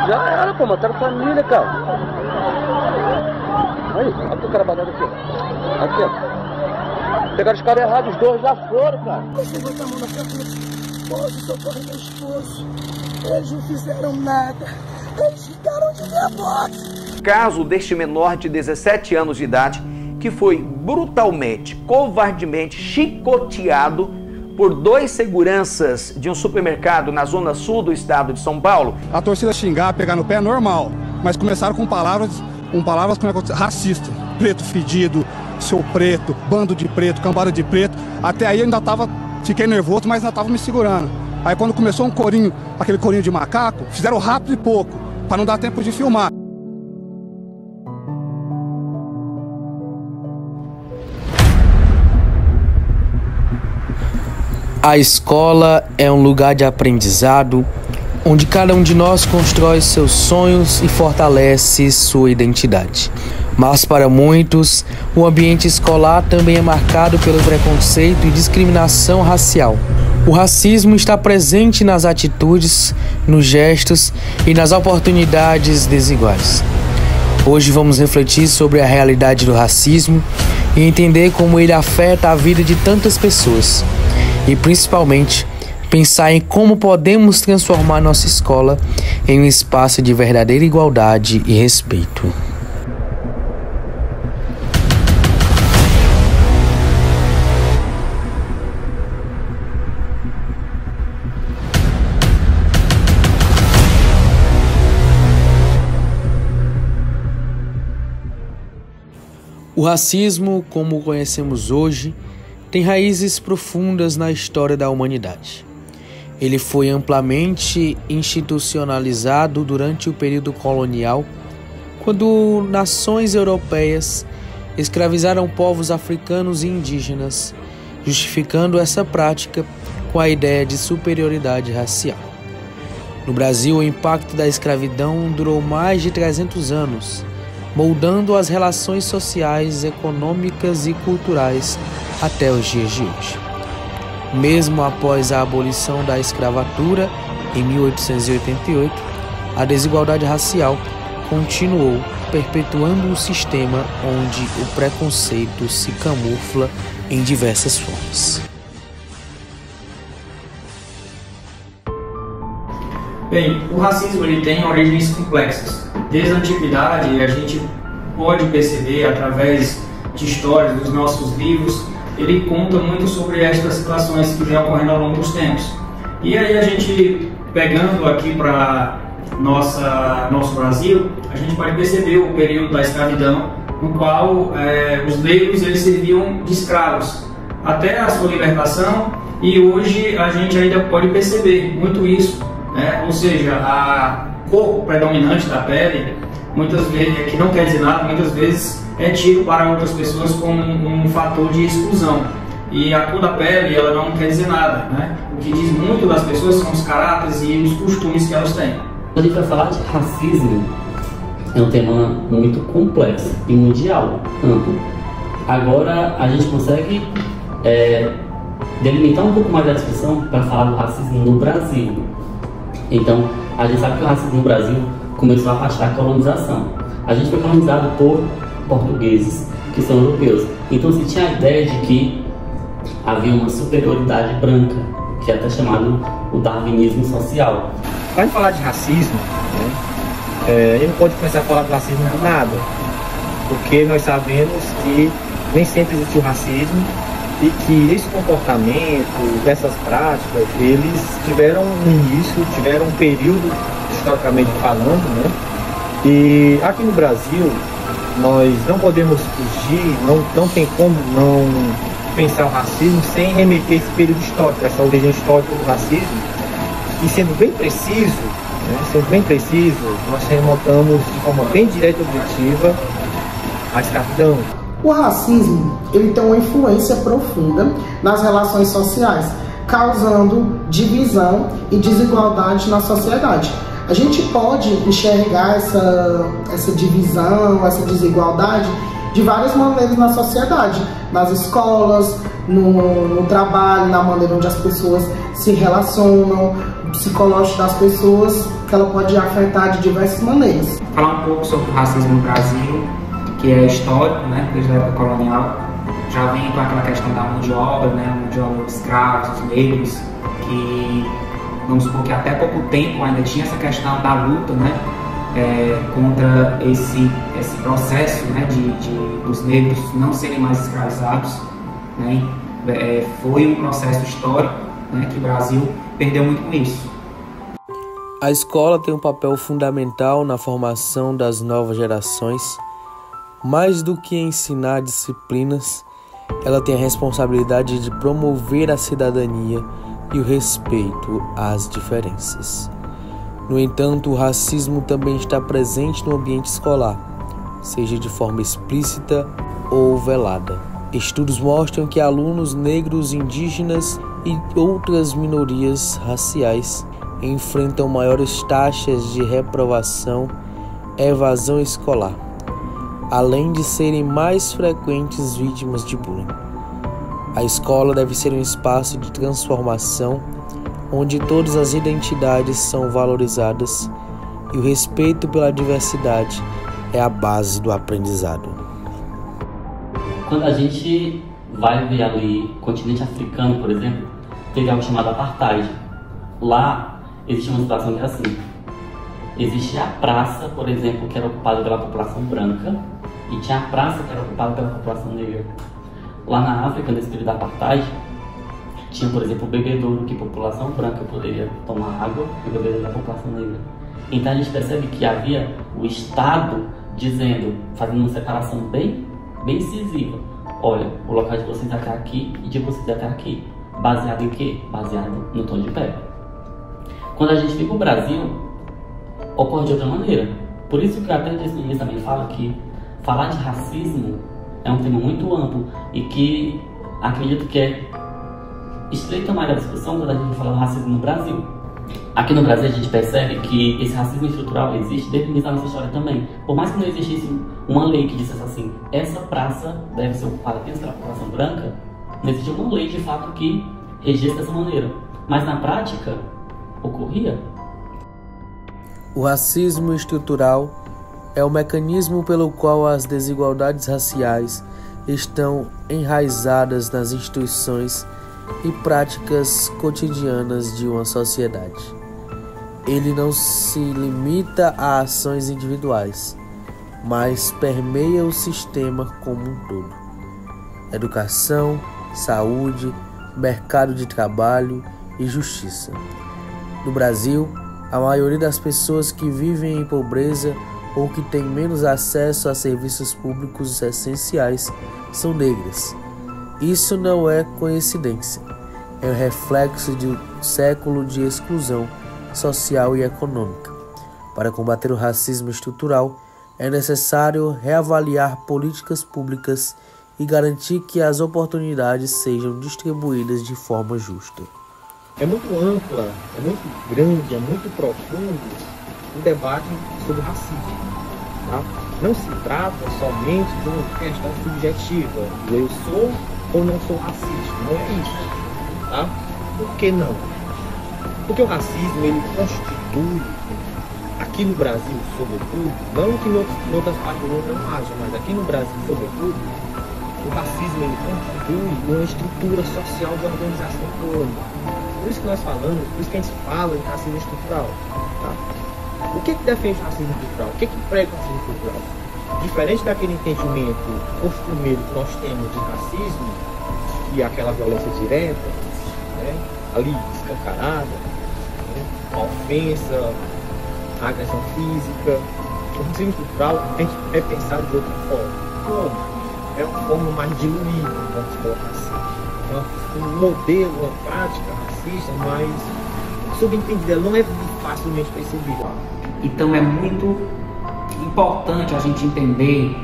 Já era, pô, mataram família, cara. Aí, olha o cara batendo aqui, ó. Aqui, ó. Pegaram os caras errados, os dois já foram, cara. Você botar a mão na cabeça. Pode socorrer meu esposo. Eles não fizeram nada. Eles ficaram de rebote. Caso deste menor de 17 anos de idade que foi brutalmente, covardemente chicoteado por 2 seguranças de um supermercado na zona sul do estado de São Paulo. A torcida xingar, pegar no pé é normal, mas começaram com palavras racistas. Preto fedido, seu preto, bando de preto, cambada de preto. Até aí eu ainda fiquei nervoso, mas ainda tava me segurando. Aí quando começou um corinho, aquele corinho de macaco, fizeram rápido e pouco, para não dar tempo de filmar. A escola é um lugar de aprendizado, onde cada um de nós constrói seus sonhos e fortalece sua identidade. Mas para muitos, o ambiente escolar também é marcado pelo preconceito e discriminação racial. O racismo está presente nas atitudes, nos gestos e nas oportunidades desiguais. Hoje vamos refletir sobre a realidade do racismo e entender como ele afeta a vida de tantas pessoas. E principalmente, pensar em como podemos transformar nossa escola em um espaço de verdadeira igualdade e respeito. O racismo, como o conhecemos hoje, tem raízes profundas na história da humanidade. Ele foi amplamente institucionalizado durante o período colonial, quando nações europeias escravizaram povos africanos e indígenas, justificando essa prática com a ideia de superioridade racial. No Brasil, o impacto da escravidão durou mais de 300 anos, moldando as relações sociais, econômicas e culturais até os dias de hoje. Mesmo após a abolição da escravatura, em 1888, a desigualdade racial continuou, perpetuando um sistema onde o preconceito se camufla em diversas formas. Bem, o racismo ele tem origens complexas. Desde a antiguidade, a gente pode perceber através de histórias dos nossos livros, ele conta muito sobre estas situações que vêm ocorrendo ao longo dos tempos. E aí a gente, pegando aqui para nosso Brasil, a gente pode perceber o período da escravidão, no qual os negros eles serviam de escravos até a sua libertação, e hoje a gente ainda pode perceber muito isso, né? Ou seja, a cor predominante da pele, muitas vezes, que não quer dizer nada, muitas vezes é tido para outras pessoas como um fator de exclusão. E a cor da pele, ela não quer dizer nada, né? O que diz muito das pessoas são os caráteres e os costumes que elas têm. Quando a gente vai falar de racismo, é um tema muito complexo e mundial, amplo. Agora, a gente consegue delimitar um pouco mais a discussão para falar do racismo no Brasil. Então, a gente sabe que o racismo no Brasil começou a partir da colonização. A gente foi colonizado por portugueses, que são europeus. Então, se tinha a ideia de que havia uma superioridade branca, que é até chamado o darwinismo social. Para falar de racismo, né, ele não pode começar a falar do racismo do nada, porque nós sabemos que nem sempre existiu racismo e que esse comportamento, dessas práticas, eles tiveram um início, tiveram um período, historicamente falando, né? E aqui no Brasil, nós não podemos fugir, não tem como não pensar o racismo sem remeter esse período histórico, essa origem histórica do racismo. E sendo bem preciso, nós remontamos de forma bem direta e objetiva a escravidão. O racismo, ele tem uma influência profunda nas relações sociais, causando divisão e desigualdade na sociedade. A gente pode enxergar essa divisão, essa desigualdade de várias maneiras na sociedade, nas escolas, no trabalho, na maneira onde as pessoas se relacionam, o psicológico das pessoas, que ela pode afetar de diversas maneiras. Falar um pouco sobre o racismo no Brasil, que é histórico, né, desde a época colonial. Já vem com aquela questão da mão de obra, né, mão de obra dos escravos, dos negros, que vamos supor que até pouco tempo ainda tinha essa questão da luta, né, contra esse processo, né, dos negros não serem mais escravizados, né. Foi um processo histórico, né, que o Brasil perdeu muito com isso. A escola tem um papel fundamental na formação das novas gerações. Mais do que ensinar disciplinas, ela tem a responsabilidade de promover a cidadania e o respeito às diferenças. No entanto, o racismo também está presente no ambiente escolar, seja de forma explícita ou velada. Estudos mostram que alunos negros, indígenas e outras minorias raciais enfrentam maiores taxas de reprovação e evasão escolar, além de serem mais frequentes vítimas de bullying. A escola deve ser um espaço de transformação onde todas as identidades são valorizadas e o respeito pela diversidade é a base do aprendizado. Quando a gente vai ver ali o continente africano, por exemplo, teve algo chamado apartheid. Lá existe uma situação que é assim: existe a praça, por exemplo, que era ocupada pela população branca, e tinha a praça que era ocupada pela população negra. Lá na África, nesse período da apartheid, tinha, por exemplo, o bebedouro que a população branca poderia tomar água e o bebedouro da população negra. Então a gente percebe que havia o Estado dizendo, fazendo uma separação bem incisiva: olha, o local de vocês até aqui e de vocês até aqui. Baseado em quê? Baseado no tom de pele. Quando a gente vem para o Brasil, ocorre de outra maneira. Por isso que até desde o início também fala que falar de racismo é um tema muito amplo e que acredito que é estreita mais a discussão quando a gente fala do racismo no Brasil. Aqui no Brasil a gente percebe que esse racismo estrutural existe desde o início da nossa história também. Por mais que não existisse uma lei que dissesse assim, essa praça deve ser ocupada apenas pela população branca, não existia uma lei de fato que regesse dessa maneira. Mas na prática, ocorria. O racismo estrutural é o mecanismo pelo qual as desigualdades raciais estão enraizadas nas instituições e práticas cotidianas de uma sociedade. Ele não se limita a ações individuais, mas permeia o sistema como um todo. Educação, saúde, mercado de trabalho e justiça. No Brasil, a maioria das pessoas que vivem em pobreza ou que têm menos acesso a serviços públicos essenciais são negras. Isso não é coincidência, é o reflexo de um século de exclusão social e econômica. Para combater o racismo estrutural, é necessário reavaliar políticas públicas e garantir que as oportunidades sejam distribuídas de forma justa. É muito ampla, é muito grande, é muito profundo o debate sobre racismo. Tá? Não se trata somente de uma questão subjetiva, do eu sou ou não sou racista, não é isso. Tá? Por que não? Porque o racismo ele constitui, aqui no Brasil sobretudo, não que em outras partes do mundo não haja, mas aqui no Brasil sobretudo, o racismo ele constitui uma estrutura social de organização econômica. Por isso que nós falamos, por isso que a gente fala em racismo estrutural. Tá? O que defende o racismo estrutural? O que prega o racismo estrutural? Diferente daquele entendimento costumeiro que nós temos de racismo, que é aquela violência direta, né, ali escancarada, né, a ofensa, a agressão física, o racismo estrutural é pensado de outra forma. Como? É uma forma mais diluída, vamos colocar assim. Um modelo, uma prática racista, mas subentendida, ela não é facilmente percebida. Então é muito importante a gente entender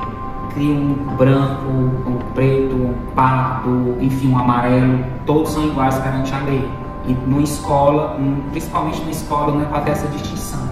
que um branco, um preto, um pardo, enfim, um amarelo, todos são iguais perante a lei. E numa escola, principalmente na escola, não é para ter essa distinção,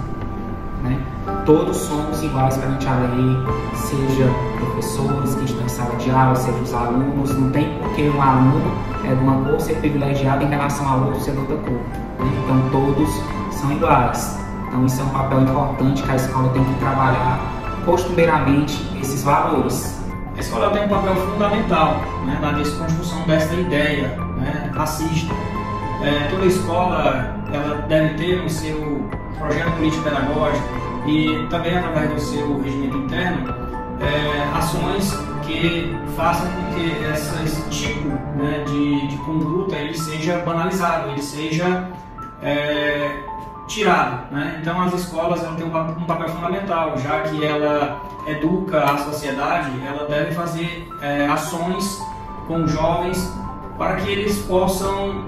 né? Todos somos iguais perante a lei, seja professores que estão em sala de aula, seja os alunos, não tem porque um aluno é de uma cor ser privilegiado em relação a outro ser de outra cor, né? Então todos são iguais. Então isso é um papel importante que a escola tem que trabalhar costumeiramente esses valores. A escola tem um papel fundamental, né, na desconstrução dessa ideia, né, racista. Toda escola ela deve ter o seu projeto político-pedagógico e também através do seu regimento interno ações que façam com que esse tipo, né, de conduta ele seja banalizado, ele seja tirado, né? Então as escolas ela têm um papel fundamental, já que ela educa a sociedade, ela deve fazer ações com jovens para que eles possam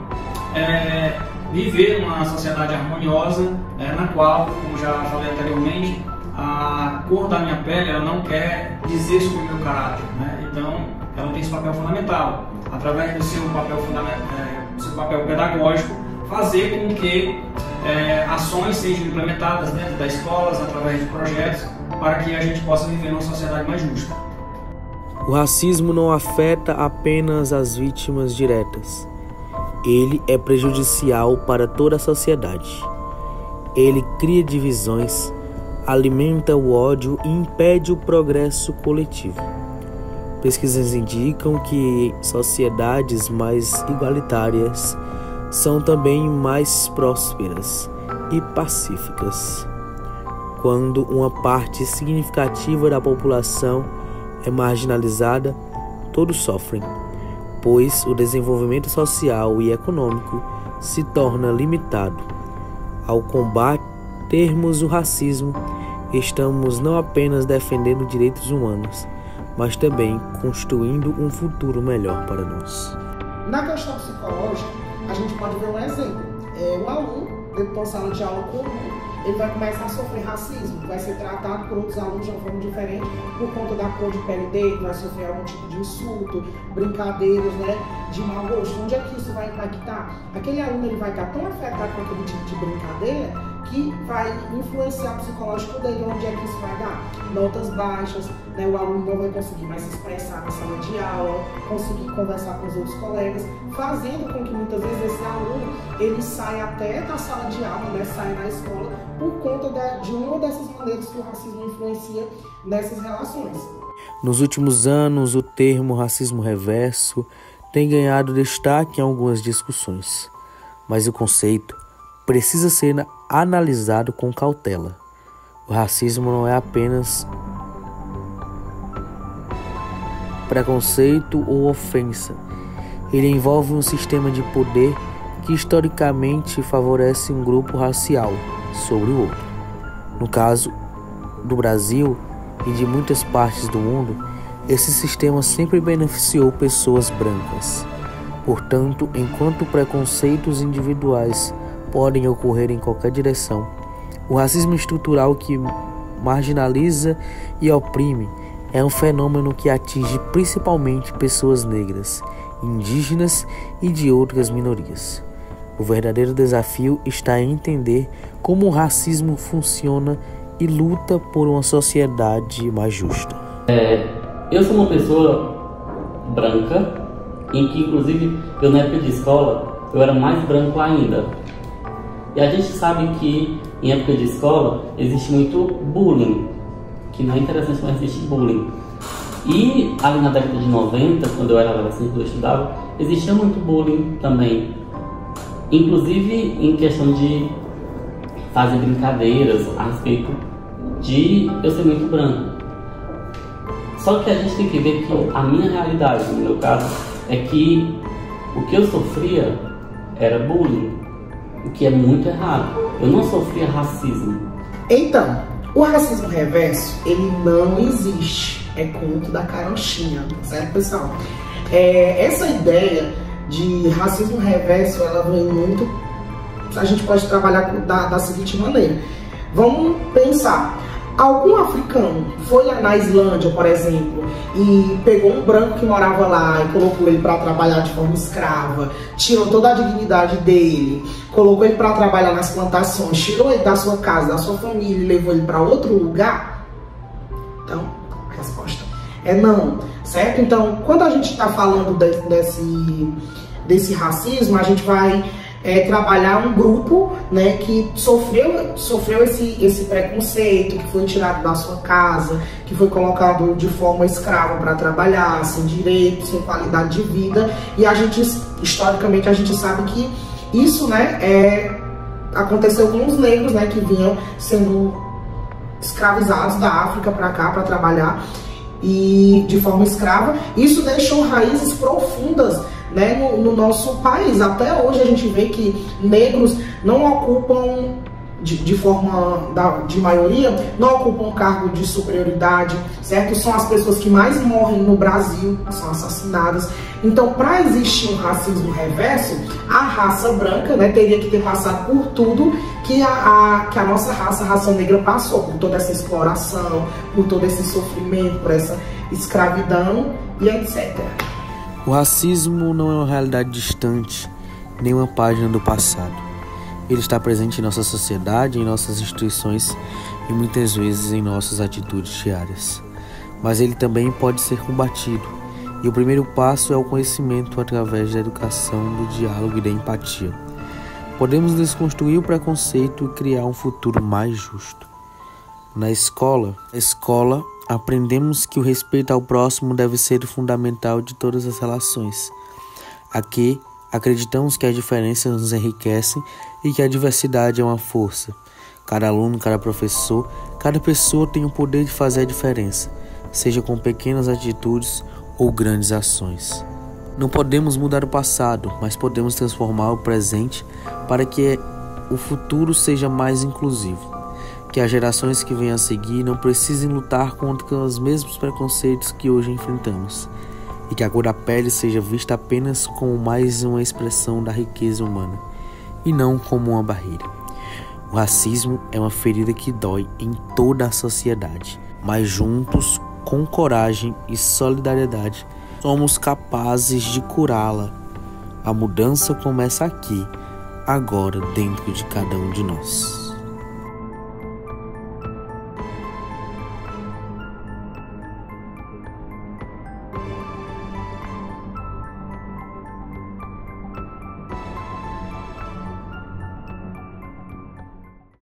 viver uma sociedade harmoniosa, na qual, como já falei anteriormente, a cor da minha pele ela não quer dizer sobre o meu caráter, né? Então ela tem esse papel fundamental, através do seu papel pedagógico, fazer com que ações sejam implementadas dentro das escolas, através de projetos, para que a gente possa viver numa sociedade mais justa. O racismo não afeta apenas as vítimas diretas. Ele é prejudicial para toda a sociedade. Ele cria divisões, alimenta o ódio e impede o progresso coletivo. Pesquisas indicam que sociedades mais igualitárias são também mais prósperas e pacíficas. Quando uma parte significativa da população é marginalizada, todos sofrem, pois o desenvolvimento social e econômico se torna limitado. Ao combatermos o racismo, estamos não apenas defendendo direitos humanos, mas também construindo um futuro melhor para nós. Na questão psicológica, a gente pode ver um exemplo. O aluno, dentro de uma sala de aula comum, ele vai começar a sofrer racismo, vai ser tratado por outros alunos de uma forma diferente por conta da cor de pele dele, vai sofrer algum tipo de insulto, brincadeiras, né, de mau gosto. Onde é que isso vai impactar? Aquele aluno ele vai estar tão afetado com aquele tipo de brincadeira que vai influenciar o psicológico dele. Onde é que isso vai dar? Notas baixas, né, o aluno não vai conseguir mais se expressar na sala de aula, conseguir conversar com os outros colegas, fazendo com que muitas vezes esse aluno ele saia até da sala de aula, né, saia da escola, por conta de uma dessas maneiras que o racismo influencia nessas relações. Nos últimos anos, o termo racismo reverso tem ganhado destaque em algumas discussões, mas o conceito precisa ser analisado com cautela. O racismo não é apenas preconceito ou ofensa. Ele envolve um sistema de poder que historicamente favorece um grupo racial sobre o outro. No caso do Brasil e de muitas partes do mundo, esse sistema sempre beneficiou pessoas brancas. Portanto, enquanto preconceitos individuais podem ocorrer em qualquer direção, o racismo estrutural que marginaliza e oprime é um fenômeno que atinge principalmente pessoas negras, indígenas e de outras minorias. O verdadeiro desafio está em entender como o racismo funciona e luta por uma sociedade mais justa. Eu sou uma pessoa branca, em que inclusive eu na época de escola eu era mais branco ainda. E a gente sabe que em época de escola existe muito bullying, que não é interessante, mas existe bullying. E ali na década de 90, quando eu era adolescente, quando eu estudava, existia muito bullying também. Inclusive em questão de fazer brincadeiras a respeito de eu ser muito branco. Só que a gente tem que ver que a minha realidade, no meu caso, é que o que eu sofria era bullying, o que é muito errado. Eu não sofria racismo. Então, o racismo reverso, ele não existe. É conto da carochinha, certo, pessoal? Essa ideia de racismo reverso, ela vem muito... A gente pode trabalhar da seguinte maneira. Vamos pensar. Algum africano foi lá na Islândia, por exemplo, e pegou um branco que morava lá e colocou ele para trabalhar de forma escrava, tirou toda a dignidade dele, colocou ele para trabalhar nas plantações, tirou ele da sua casa, da sua família e levou ele para outro lugar? Então, a resposta é não. certo? Então, quando a gente está falando desse racismo, a gente vai trabalhar um grupo, né, que sofreu esse preconceito, que foi tirado da sua casa, que foi colocado de forma escrava para trabalhar, sem direitos, sem qualidade de vida. E a gente, historicamente, a gente sabe que isso, né, aconteceu com os negros, né, que vinham sendo escravizados da África para cá para trabalhar e de forma escrava. Isso deixou raízes profundas, né, no nosso país. Até hoje a gente vê que negros não ocupam, de maioria, não ocupam cargo de superioridade, certo? São as pessoas que mais morrem no Brasil, são assassinadas. Então, para existir um racismo reverso, a raça branca, né, teria que ter passado por tudo que a nossa raça, a raça negra, passou, por toda essa exploração, por todo esse sofrimento, por essa escravidão e etc. O racismo não é uma realidade distante, nem uma página do passado. Ele está presente em nossa sociedade, em nossas instituições e muitas vezes em nossas atitudes diárias. Mas ele também pode ser combatido. E o primeiro passo é o conhecimento através da educação, do diálogo e da empatia. Podemos desconstruir o preconceito e criar um futuro mais justo. Na escola, aprendemos que o respeito ao próximo deve ser o fundamental de todas as relações. Aqui, acreditamos que as diferenças nos enriquecem e que a diversidade é uma força. Cada aluno, cada professor, cada pessoa tem o poder de fazer a diferença, seja com pequenas atitudes ou grandes ações. Não podemos mudar o passado, mas podemos transformar o presente para que o futuro seja mais inclusivo. Que as gerações que venham a seguir não precisem lutar contra os mesmos preconceitos que hoje enfrentamos. E que a cor da pele seja vista apenas como mais uma expressão da riqueza humana, e não como uma barreira. O racismo é uma ferida que dói em toda a sociedade, mas juntos, com coragem e solidariedade, somos capazes de curá-la. A mudança começa aqui, agora, dentro de cada um de nós.